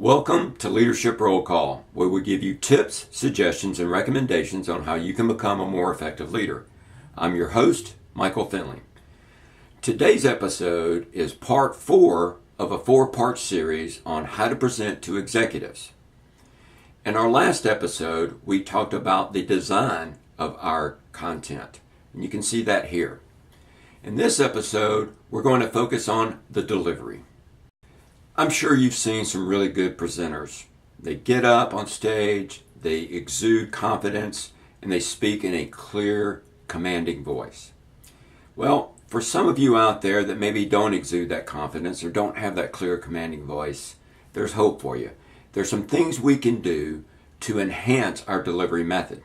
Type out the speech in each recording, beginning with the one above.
Welcome to Leadership Roll Call, where we give you tips, suggestions, and recommendations on how you can become a more effective leader. I'm your host, Michael Finley. Today's episode is part 4 of a 4-part series on how to present to executives. In our last episode, we talked about the design of our content, and you can see that here. In this episode, we're going to focus on the delivery. I'm sure you've seen some really good presenters. They get up on stage, they exude confidence, and they speak in a clear, commanding voice. Well, for some of you out there that maybe don't exude that confidence or don't have that clear, commanding voice, there's hope for you. There's some things we can do to enhance our delivery method.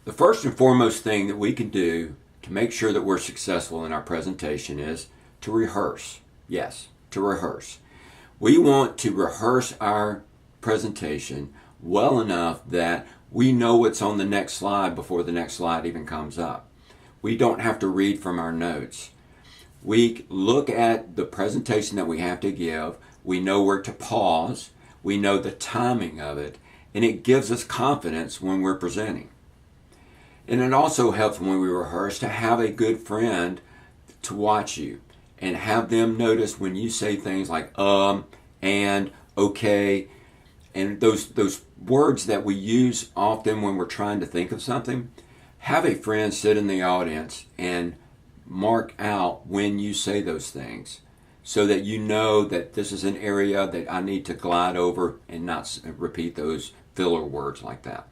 The first and foremost thing that we can do to make sure that we're successful in our presentation is to rehearse. Yes, to rehearse. We want to rehearse our presentation well enough that we know what's on the next slide before the next slide even comes up. We don't have to read from our notes. We look at the presentation that we have to give. We know where to pause. We know the timing of it, and it gives us confidence when we're presenting. And it also helps when we rehearse to have a good friend to watch you and have them notice when you say things like and, okay, and those words that we use often when we're trying to think of something. Have a friend sit in the audience and mark out when you say those things so that you know that this is an area that I need to glide over and not repeat those filler words like that.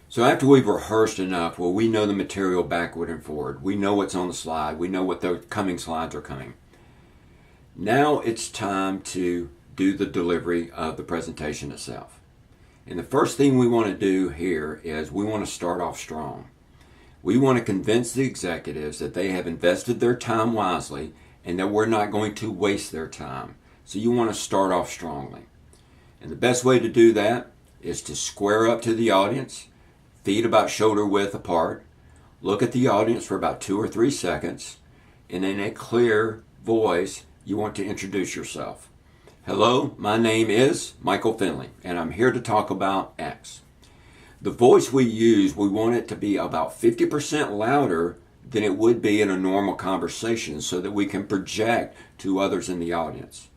So after we've rehearsed enough, well, we know the material backward and forward. We know what's on the slide. We know what the coming slides are coming. Now it's time to do the delivery of the presentation itself. And the first thing we want to do here is we want to start off strong. We want to convince the executives that they have invested their time wisely and that we're not going to waste their time. So you want to start off strongly. And the best way to do that is to square up to the audience, feet about shoulder width apart, look at the audience for about 2 or 3 seconds, and in a clear voice, you want to introduce yourself. Hello, my name is Michael Finley, and I'm here to talk about X. The voice we use, we want it to be about 50% louder than it would be in a normal conversation so that we can project to others in the audience.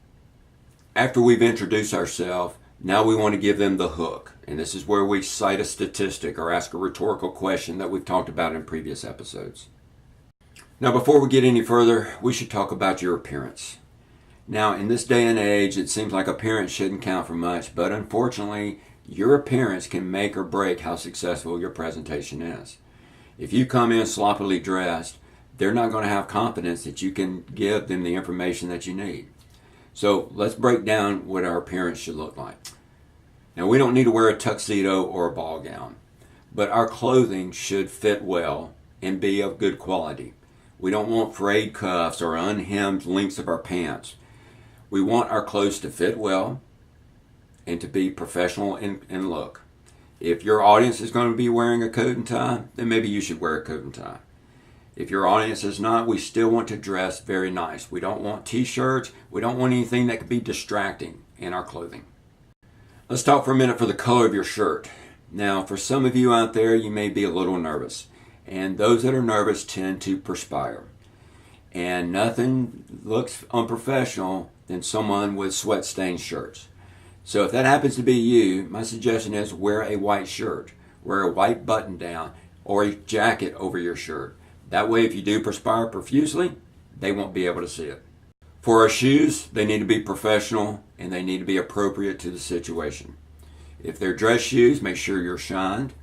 After we've introduced ourselves, now we want to give them the hook, and this is where we cite a statistic or ask a rhetorical question that we've talked about in previous episodes. Now, before we get any further, we should talk about your appearance. Now, in this day and age, it seems like appearance shouldn't count for much, but unfortunately, your appearance can make or break how successful your presentation is. If you come in sloppily dressed, they're not going to have confidence that you can give them the information that you need. So let's break down what our appearance should look like. Now, we don't need to wear a tuxedo or a ball gown, but our clothing should fit well and be of good quality. We don't want frayed cuffs or unhemmed lengths of our pants. We want our clothes to fit well and to be professional in look. If your audience is going to be wearing a coat and tie, then maybe you should wear a coat and tie. If your audience is not, we still want to dress very nice. We don't want t-shirts. We don't want anything that could be distracting in our clothing. Let's talk for a minute for the color of your shirt. Now, for some of you out there, you may be a little nervous. And those that are nervous tend to perspire. And nothing looks unprofessional than someone with sweat-stained shirts. So if that happens to be you, my suggestion is wear a white shirt. Wear a white button-down or a jacket over your shirt. That way, if you do perspire profusely, they won't be able to see it. For our shoes, they need to be professional and they need to be appropriate to the situation. If they're dress shoes, make sure you're shined.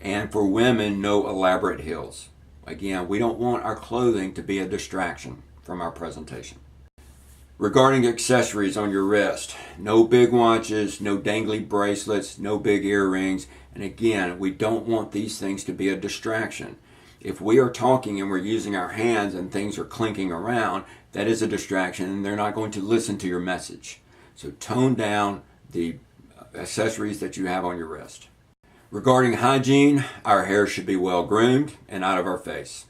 And for women, no elaborate heels. Again, we don't want our clothing to be a distraction from our presentation. Regarding accessories on your wrist, no big watches, no dangly bracelets, no big earrings. And again, we don't want these things to be a distraction. If we are talking and we're using our hands and things are clinking around, that is a distraction and they're not going to listen to your message. So tone down the accessories that you have on your wrist. Regarding hygiene, our hair should be well groomed and out of our face.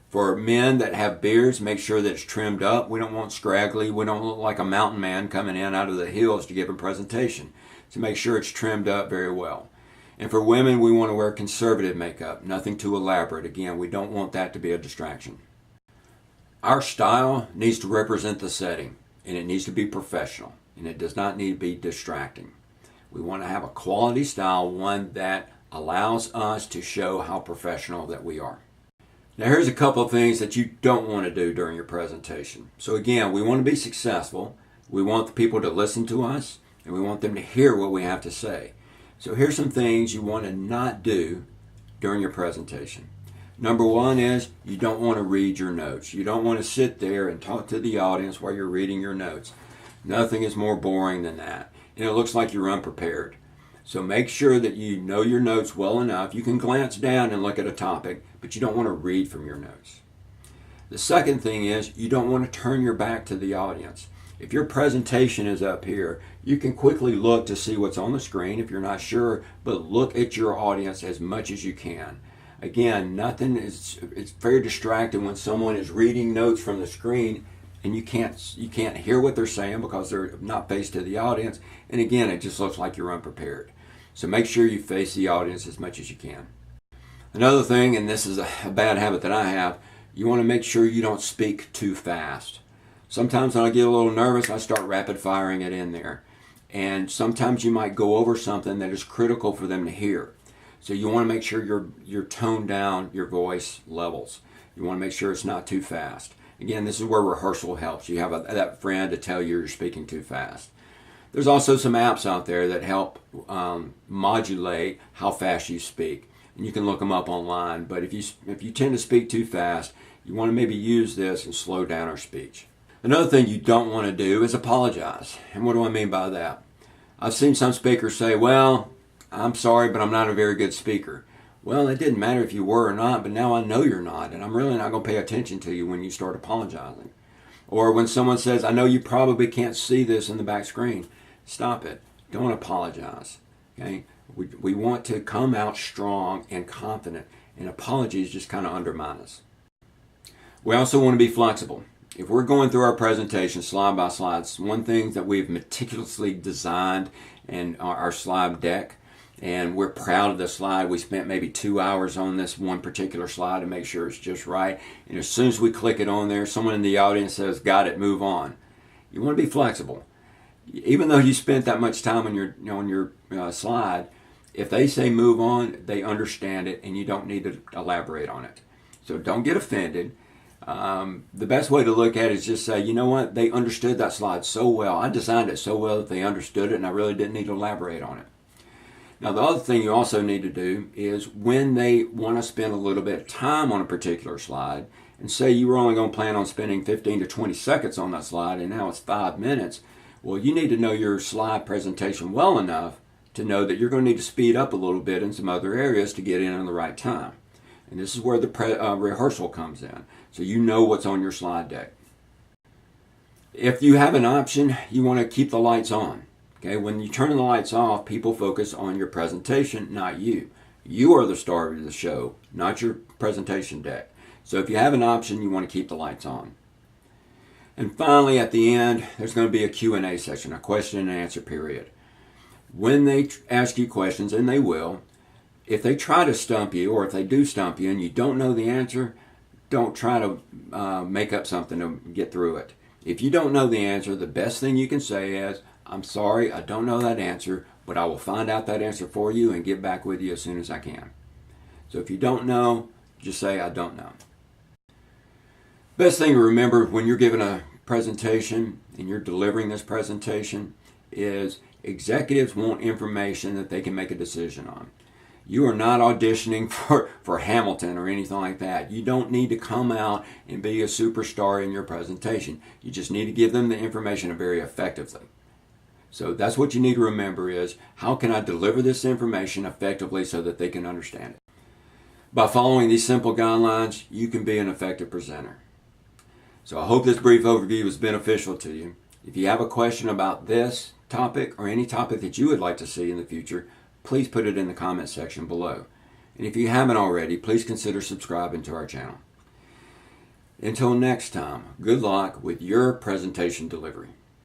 For men that have beards, make sure that it's trimmed up. We don't want scraggly. We don't look like a mountain man coming in out of the hills to give a presentation. So make sure it's trimmed up very well. And for women, we want to wear conservative makeup, nothing too elaborate. Again, we don't want that to be a distraction. Our style needs to represent the setting, and it needs to be professional, and it does not need to be distracting. We want to have a quality style, one that allows us to show how professional that we are. Now here's a couple of things that you don't want to do during your presentation. So again, we want to be successful. We want the people to listen to us, and we want them to hear what we have to say. So here's some things you want to not do during your presentation. Number one is you don't want to read your notes. You don't want to sit there and talk to the audience while you're reading your notes. Nothing is more boring than that. And it looks like you're unprepared. So make sure that you know your notes well enough. You can glance down and look at a topic, but you don't want to read from your notes. The second thing is you don't want to turn your back to the audience. If your presentation is up here, you can quickly look to see what's on the screen if you're not sure, but look at your audience as much as you can. Again, it's very distracting when someone is reading notes from the screen and you can't hear what they're saying because they're not faced to the audience. And again, it just looks like you're unprepared. So make sure you face the audience as much as you can. Another thing, and this is a bad habit that I have, you want to make sure you don't speak too fast. Sometimes when I get a little nervous, I start rapid firing it in there. And sometimes you might go over something that is critical for them to hear. So you want to make sure you're toned down your voice levels. You want to make sure it's not too fast. Again, this is where rehearsal helps. You have that friend to tell you you're speaking too fast. There's also some apps out there that help modulate how fast you speak. And you can look them up online. But if you tend to speak too fast, you want to maybe use this and slow down our speech. Another thing you don't want to do is apologize. And what do I mean by that? I've seen some speakers say, well, I'm sorry, but I'm not a very good speaker. Well, it didn't matter if you were or not, but now I know you're not, and I'm really not going to pay attention to you when you start apologizing. Or when someone says, I know you probably can't see this in the back screen. Stop it. Don't apologize. Okay? We want to come out strong and confident, and apologies just kind of undermine us. We also want to be flexible. If we're going through our presentation slide by slide, one thing that we've meticulously designed in our slide deck, and we're proud of the slide. We spent maybe 2 hours on this one particular slide to make sure it's just right. And as soon as we click it on there, someone in the audience says, got it, move on. You want to be flexible. Even though you spent that much time on your slide, if they say move on, they understand it and you don't need to elaborate on it. So don't get offended. The best way to look at it is just say, you know what, they understood that slide so well. I designed it so well that they understood it and I really didn't need to elaborate on it. Now, the other thing you also need to do is when they want to spend a little bit of time on a particular slide, and say you were only going to plan on spending 15 to 20 seconds on that slide, and now it's 5 minutes, well, you need to know your slide presentation well enough to know that you're going to need to speed up a little bit in some other areas to get in the right time. And this is where the rehearsal comes in, so you know what's on your slide deck. If you have an option, you want to keep the lights on. Okay, when you turn the lights off, people focus on your presentation, not you. You are the star of the show, not your presentation deck. So if you have an option, you want to keep the lights on. And finally, at the end, there's going to be a Q&A section, a question and answer period. When they ask you questions, and they will, if they try to stump you, or if they do stump you and you don't know the answer, don't try to make up something to get through it. If you don't know the answer, the best thing you can say is, I'm sorry, I don't know that answer, but I will find out that answer for you and get back with you as soon as I can. So if you don't know, just say, I don't know. Best thing to remember when you're giving a presentation and you're delivering this presentation is executives want information that they can make a decision on. You are not auditioning for Hamilton or anything like that. You don't need to come out and be a superstar in your presentation. You just need to give them the information very effectively. So that's what you need to remember is, how can I deliver this information effectively so that they can understand it? By following these simple guidelines, you can be an effective presenter. So I hope this brief overview was beneficial to you. If you have a question about this topic or any topic that you would like to see in the future, please put it in the comment section below. And if you haven't already, please consider subscribing to our channel. Until next time, good luck with your presentation delivery.